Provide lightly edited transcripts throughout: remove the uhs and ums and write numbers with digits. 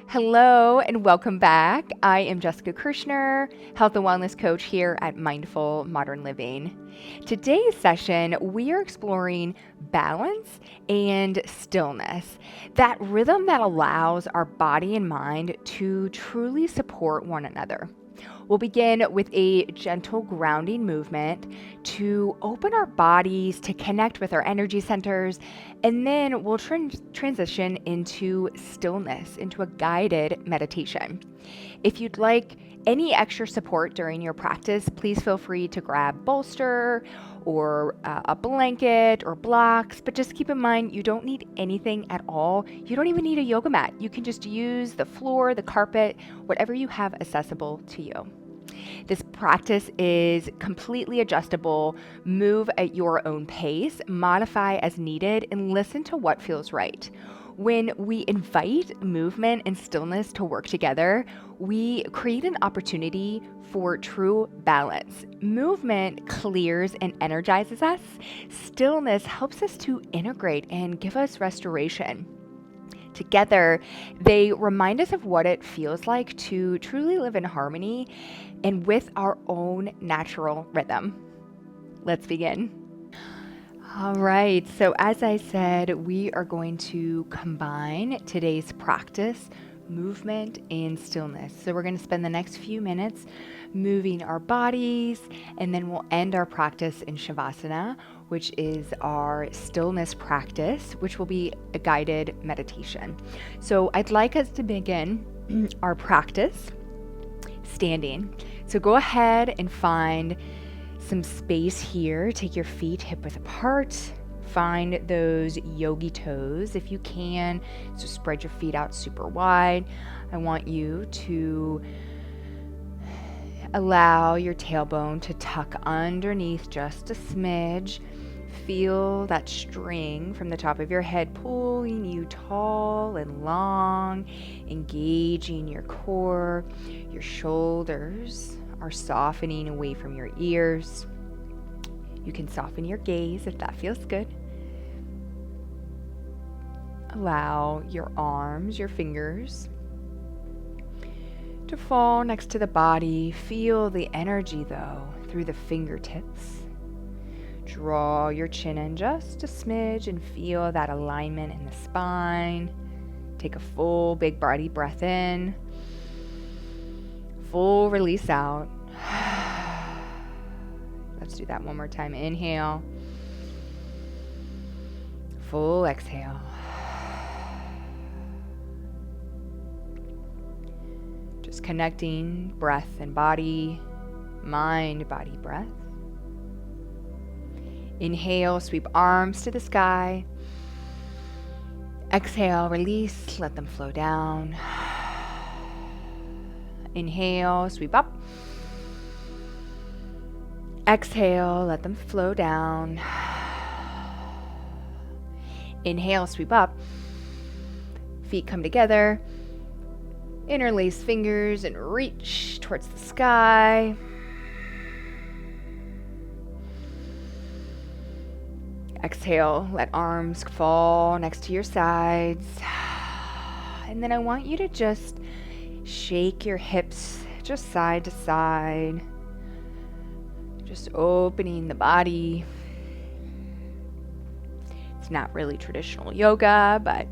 Hello and welcome back. I am Jessica Kirshner, health and wellness coach here at Mindful Modern Living. Today's session, we are exploring balance and stillness, that rhythm that allows our body and mind to truly support one another. We'll begin with a gentle grounding movement to open our bodies, to connect with our energy centers, and then we'll transition into stillness, into a guided meditation. If you'd like any extra support during your practice, please feel free to grab bolster or a blanket or blocks, but just keep in mind you don't need anything at all. You don't even need a yoga mat. You can just use the floor, the carpet, whatever you have accessible to you. This practice is completely adjustable. Move at your own pace, modify as needed, and listen to what feels right. When we invite movement and stillness to work together, we create an opportunity for true balance. Movement clears and energizes us. Stillness helps us to integrate and give us restoration. Together, they remind us of what it feels like to truly live in harmony and with our own natural rhythm. Let's begin. All right, so as I said, we are going to combine today's practice, movement and stillness. So we're going to spend the next few minutes moving our bodies, and then we'll end our practice in Shavasana, which is our stillness practice, which will be a guided meditation. So I'd like us to begin our practice standing. So go ahead and find some space here. Take your feet hip width apart. Find those yogi toes if you can. So spread your feet out super wide. I want you to allow your tailbone to tuck underneath just a smidge. Feel that string from the top of your head pulling you tall and long, engaging your core. Your shoulders are softening away from your ears. You can soften your gaze if that feels good. Allow your arms, your fingers to fall next to the body. Feel the energy though through the fingertips. Draw your chin in just a smidge and feel that alignment in the spine. Take a full big body breath in. Full release out. Let's do that one more time. Inhale. Full exhale. Just connecting breath and body, mind, body, breath. Inhale, sweep arms to the sky. Exhale, release, let them flow down. Inhale, sweep up. Exhale, let them flow down. Inhale, sweep up. Feet come together. Interlace fingers and reach towards the sky. Exhale, let arms fall next to your sides. And then I want you to just shake your hips just side to side. Just opening the body. It's not really traditional yoga, but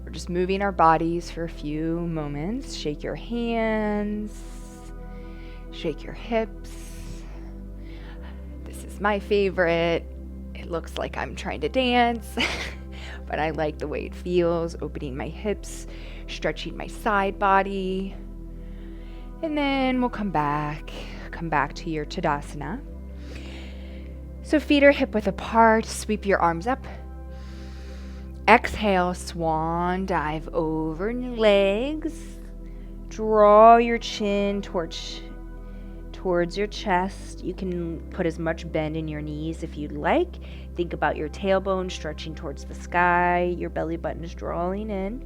we're just moving our bodies for a few moments. Shake your hands. Shake your hips. This is my favorite. It looks like I'm trying to dance, but I like the way it feels, opening my hips, stretching my side body. And then we'll come back to your Tadasana. So feet are hip width apart, sweep your arms up. Exhale, swan dive over your legs. Draw your chin towards your chest. You can put as much bend in your knees if you'd like. Think about your tailbone stretching towards the sky. Your belly button is drawing in.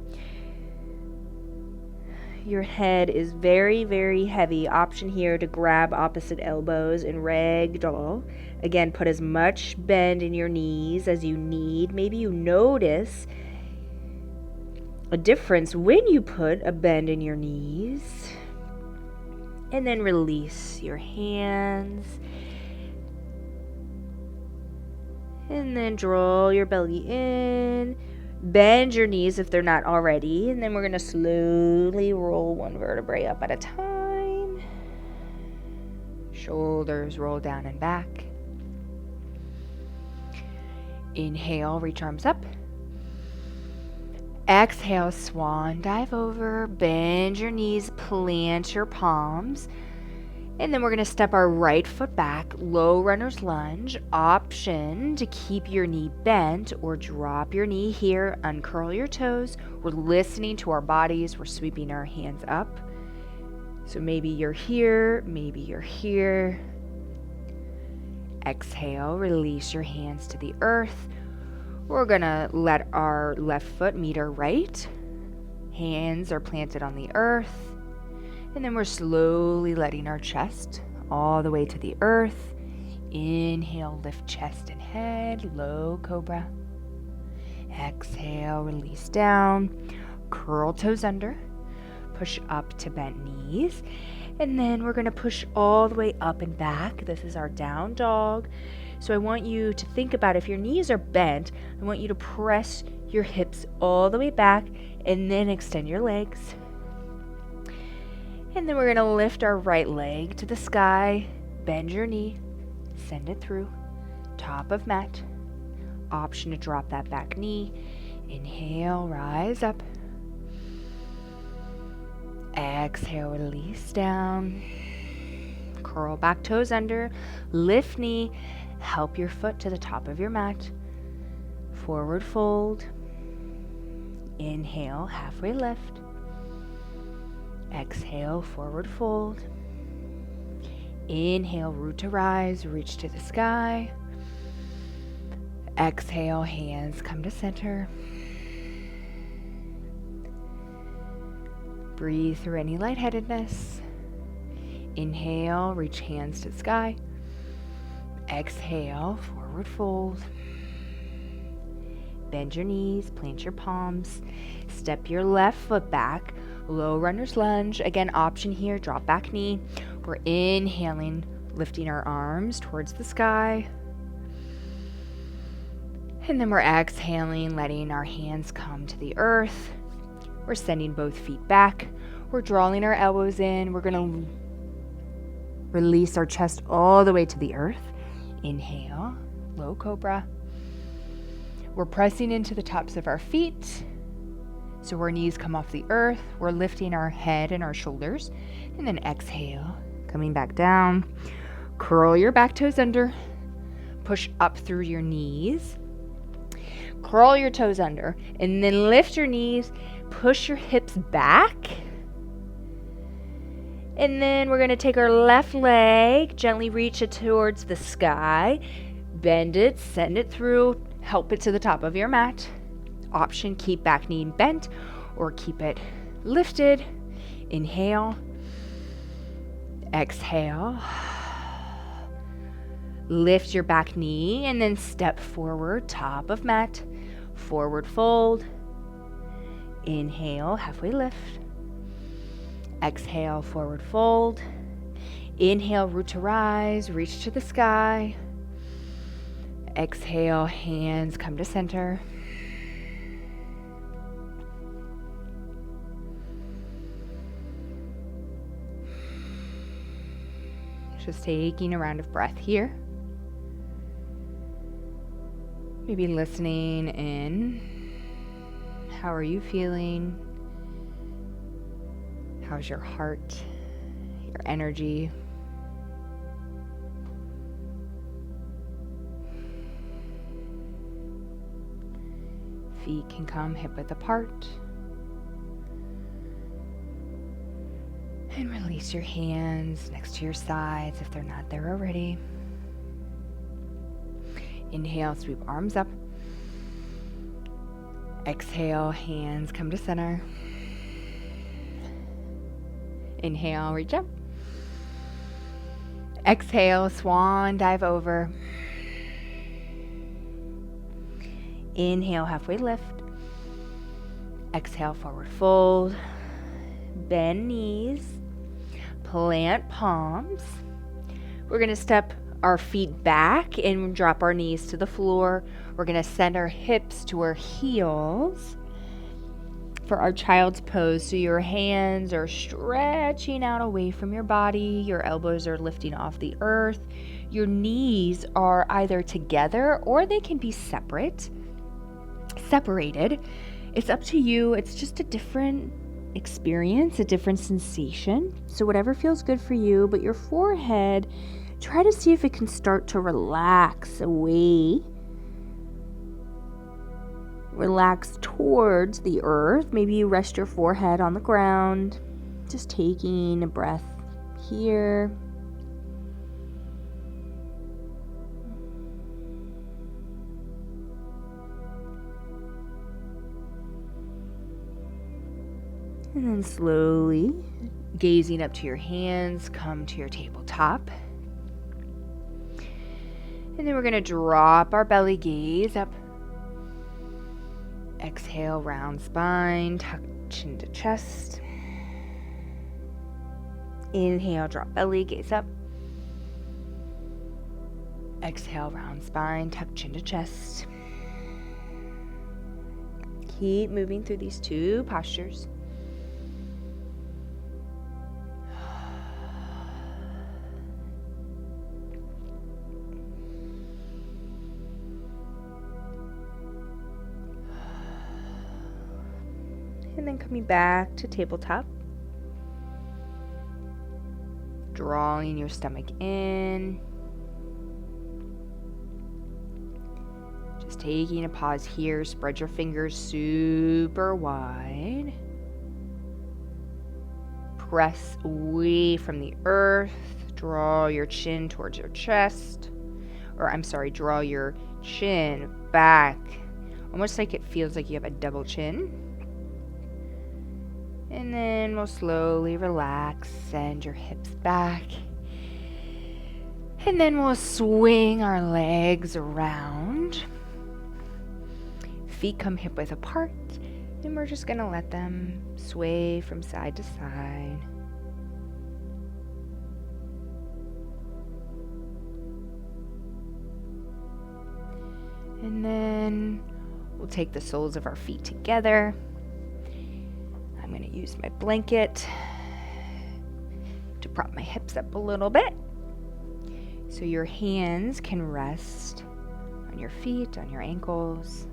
Your head is very, very heavy. Option here to grab opposite elbows and ragdoll. Again, put as much bend in your knees as you need. Maybe you notice a difference when you put a bend in your knees. And then release your hands. And then draw your belly in. Bend your knees if they're not already. And then we're going to slowly roll one vertebrae up at a time. Shoulders roll down and back. Inhale, reach arms up. Exhale, swan dive over. Bend your knees, plant your palms. And then we're going to step our right foot back, low runner's lunge. Option to keep your knee bent or drop your knee here, uncurl your toes. We're listening to our bodies. We're sweeping our hands up. So maybe you're here, maybe you're here. Exhale, release your hands to the earth. We're going to let our left foot meet our right. Hands are planted on the earth. And then we're slowly letting our chest all the way to the earth. Inhale, lift chest and head, low cobra. Exhale, release down. Curl toes under. Push up to bent knees. And then we're going to push all the way up and back. This is our down dog. So I want you to think about, if your knees are bent, I want you to press your hips all the way back and then extend your legs. And then we're going to lift our right leg to the sky, bend your knee, send it through, top of mat. Option to drop that back knee. Inhale, rise up. Exhale, release down. Curl back toes under, lift knee, help your foot to the top of your mat. Forward fold. Inhale, halfway lift. Exhale, forward fold. Inhale, root to rise, reach to the sky. Exhale, hands come to center. Breathe through any lightheadedness. Inhale, reach hands to the sky. Exhale, forward fold. Bend your knees, plant your palms. Step your left foot back. Low runner's lunge. Again, option here, drop back knee. We're inhaling, lifting our arms towards the sky. And then we're exhaling, letting our hands come to the earth. We're sending both feet back. We're drawing our elbows in. We're going to release our chest all the way to the earth. Inhale, low cobra. We're pressing into the tops of our feet. So our knees come off the earth. We're lifting our head and our shoulders. And then exhale, coming back down. Curl your back toes under. Push up through your knees. Curl your toes under. And then lift your knees. Push your hips back. And then we're going to take our left leg, gently reach it towards the sky. Bend it, send it through. Help it to the top of your mat. Option, keep back knee bent or keep it lifted. Inhale. Exhale. Lift your back knee and then step forward, top of mat. Forward fold. Inhale, halfway lift. Exhale, forward fold. Inhale, root to rise, reach to the sky. Exhale, hands come to center. Just taking a round of breath here. Maybe listening in. How are you feeling? How's your heart, your energy? Feet can come hip width apart. And release your hands next to your sides if they're not there already. Inhale, sweep arms up. Exhale, hands come to center. Inhale, reach up. Exhale, swan dive over. Inhale, halfway lift. Exhale, forward fold. Bend knees. Plant palms. We're going to step our feet back and drop our knees to the floor. We're going to send our hips to our heels for our child's pose. So your hands are stretching out away from your body. Your elbows are lifting off the earth. Your knees are either together or they can be separated. It's up to you. It's just a different experience, a different sensation. So whatever feels good for you, but your forehead, try to see if it can start to relax away. Relax towards the earth. Maybe you rest your forehead on the ground. Just taking a breath here. And then slowly, gazing up to your hands, come to your tabletop. And then we're going to drop our belly gaze up. Exhale, round spine, tuck chin to chest. Inhale, drop belly, gaze up. Exhale, round spine, tuck chin to chest. Keep moving through these two postures. And then coming back to tabletop. Drawing your stomach in. Just taking a pause here. Spread your fingers super wide. Press away from the earth. Draw your chin towards your chest. Draw your chin back. Almost like it feels like you have a double chin. And then we'll slowly relax, send your hips back. And then we'll swing our legs around. Feet come hip width apart. And we're just going to let them sway from side to side. And then we'll take the soles of our feet together. I'm going to use my blanket to prop my hips up a little bit. So your hands can rest on your feet, on your ankles.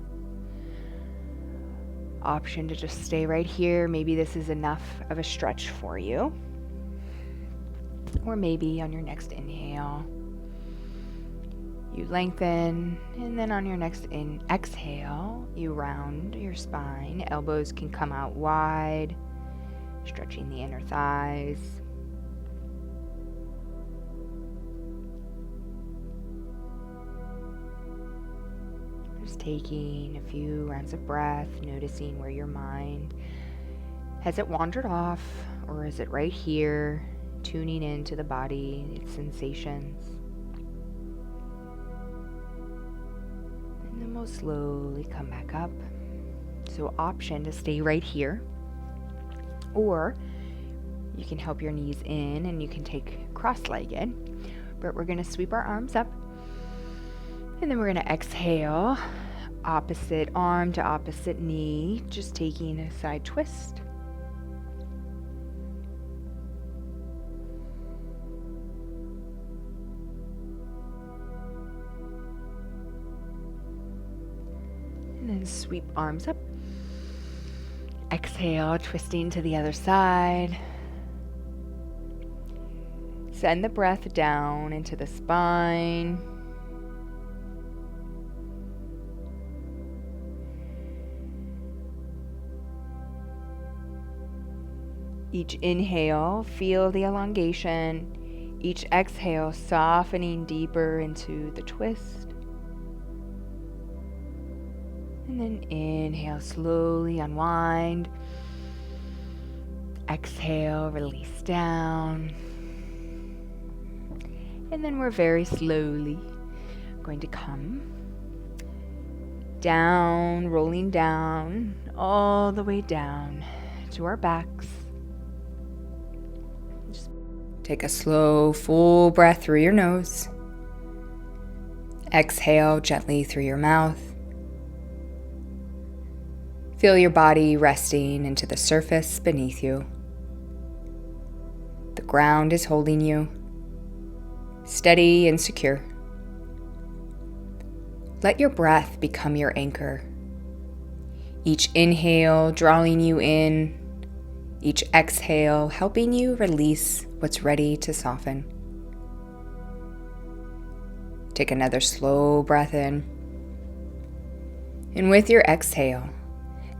Option to just stay right here. Maybe this is enough of a stretch for you. Or maybe on your next inhale, you lengthen, and then on your next exhale, you round your spine. Elbows can come out wide, stretching the inner thighs. Just taking a few rounds of breath, noticing where your mind has it wandered off, or is it right here, tuning into the body, its sensations. And then we'll slowly come back up. So option to stay right here, or you can help your knees in and you can take cross-legged, but we're going to sweep our arms up, and then we're going to exhale, opposite arm to opposite knee, just taking a side twist. And then sweep arms up. Exhale, twisting to the other side. Send the breath down into the spine. Each inhale, feel the elongation. Each exhale, softening deeper into the twist. And then inhale, slowly unwind. Exhale, release down. And then we're very slowly going to come down, rolling down, all the way down to our backs. Just take a slow, full breath through your nose. Exhale gently through your mouth. Feel your body resting into the surface beneath you. The ground is holding you, steady and secure. Let your breath become your anchor. Each inhale drawing you in, each exhale helping you release what's ready to soften. Take another slow breath in. And with your exhale,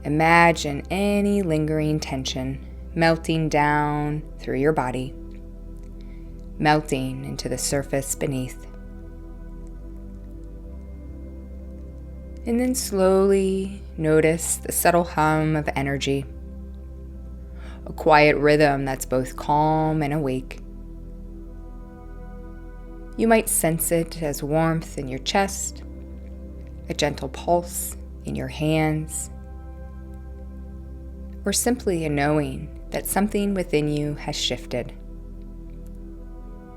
imagine any lingering tension melting down through your body, melting into the surface beneath. And then slowly notice the subtle hum of energy, a quiet rhythm that's both calm and awake. You might sense it as warmth in your chest, a gentle pulse in your hands, or simply a knowing that something within you has shifted.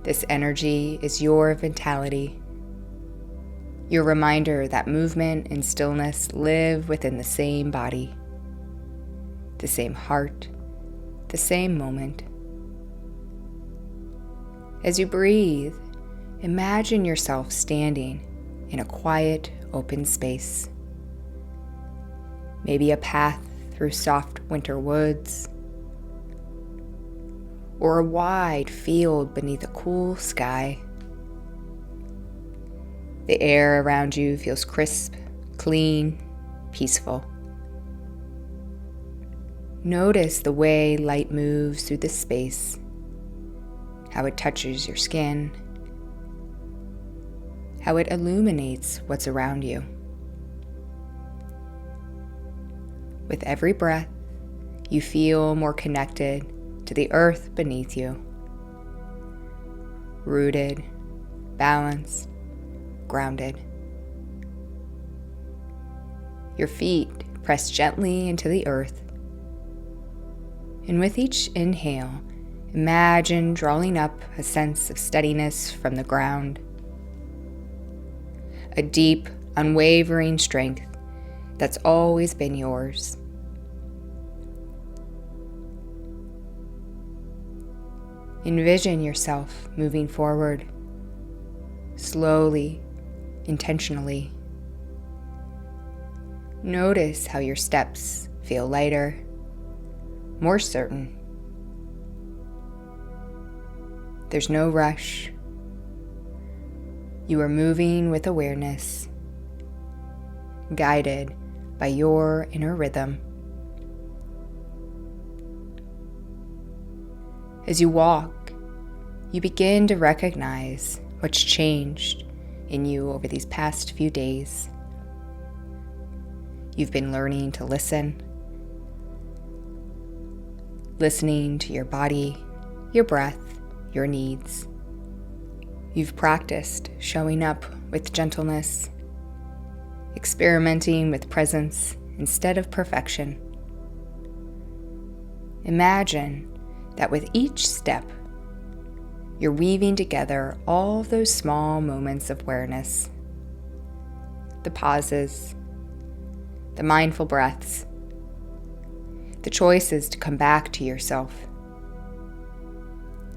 This energy is your vitality, your reminder that movement and stillness live within the same body, the same heart, the same moment. As you breathe, imagine yourself standing in a quiet, open space. Maybe a path through soft winter woods, or a wide field beneath a cool sky. The air around you feels crisp, clean, peaceful. Notice the way light moves through this space, how it touches your skin, how it illuminates what's around you. With every breath, you feel more connected to the earth beneath you, rooted, balanced, grounded. Your feet press gently into the earth, and with each inhale, imagine drawing up a sense of steadiness from the ground, a deep, unwavering strength that's always been yours. Envision yourself moving forward, slowly, intentionally. Notice how your steps feel lighter, more certain. There's no rush. You are moving with awareness, guided by your inner rhythm. As you walk, you begin to recognize what's changed in you over these past few days. You've been learning to listen, listening to your body, your breath, your needs. You've practiced showing up with gentleness, experimenting with presence instead of perfection. Imagine that with each step, you're weaving together all those small moments of awareness, the pauses, the mindful breaths, the choices to come back to yourself.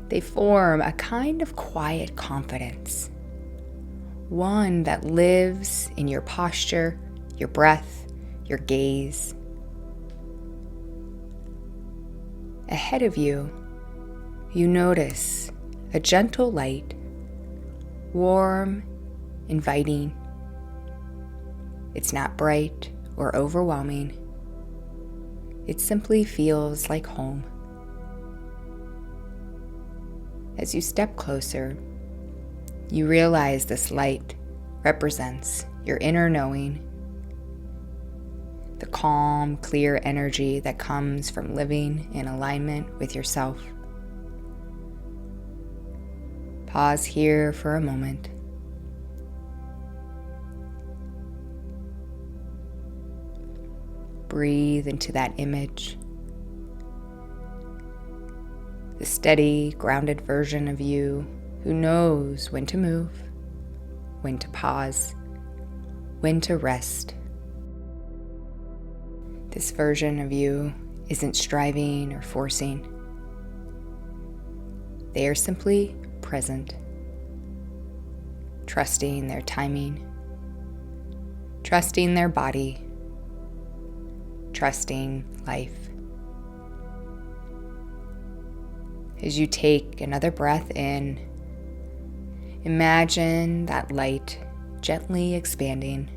They form a kind of quiet confidence, one that lives in your posture, your breath, your gaze. Ahead of you, you notice a gentle light, warm, inviting. It's not bright or overwhelming. It simply feels like home. As you step closer, you realize this light represents your inner knowing, the calm, clear energy that comes from living in alignment with yourself. Pause here for a moment. breathe into that image. The steady, grounded version of you who knows when to move, when to pause, when to rest. This version of you isn't striving or forcing. They are simply present, trusting their timing, trusting their body, trusting life. As you take another breath in, imagine that light gently expanding,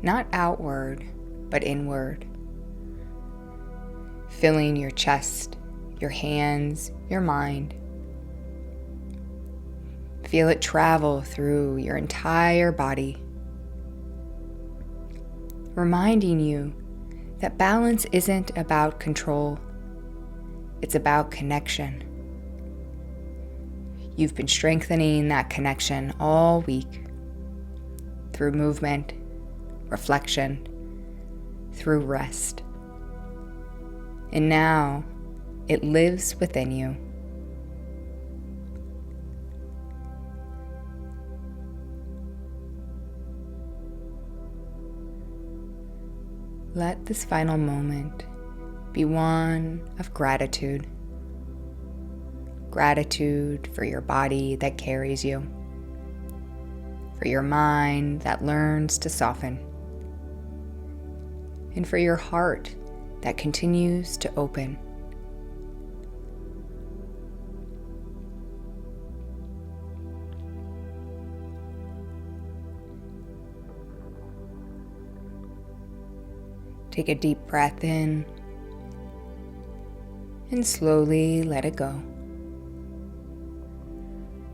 not outward, but inward, filling your chest, your hands, your mind. Feel it travel through your entire body, reminding you that balance isn't about control, it's about connection. You've been strengthening that connection all week through movement, reflection, through rest. And now it lives within you. Let this final moment be one of gratitude. Gratitude for your body that carries you, for your mind that learns to soften, and for your heart that continues to open. Take a deep breath in and slowly let it go.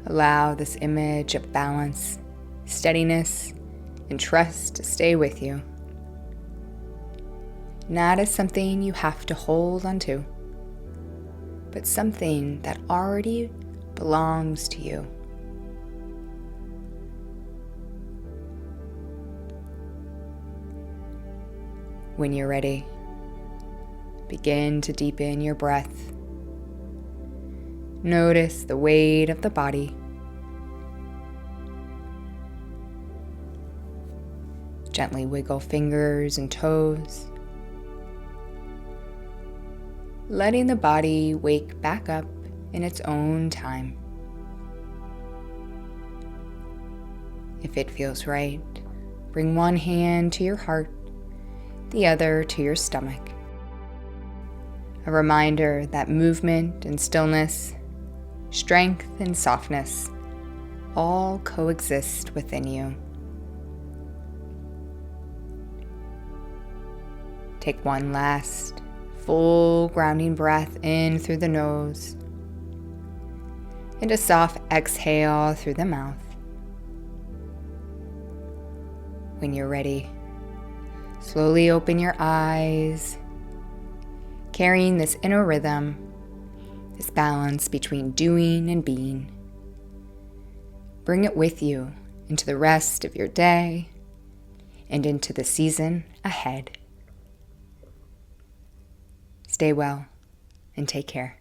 Allow this image of balance, steadiness, and trust to stay with you. Not as something you have to hold onto, but something that already belongs to you. When you're ready, begin to deepen your breath. Notice the weight of the body. Gently wiggle fingers and toes, letting the body wake back up in its own time. If it feels right, bring one hand to your heart, the other to your stomach. A reminder that movement and stillness, strength and softness all coexist within you. Take one last full grounding breath in through the nose and a soft exhale through the mouth. When you're ready, slowly open your eyes, carrying this inner rhythm, this balance between doing and being. Bring it with you into the rest of your day and into the season ahead. Stay well and take care.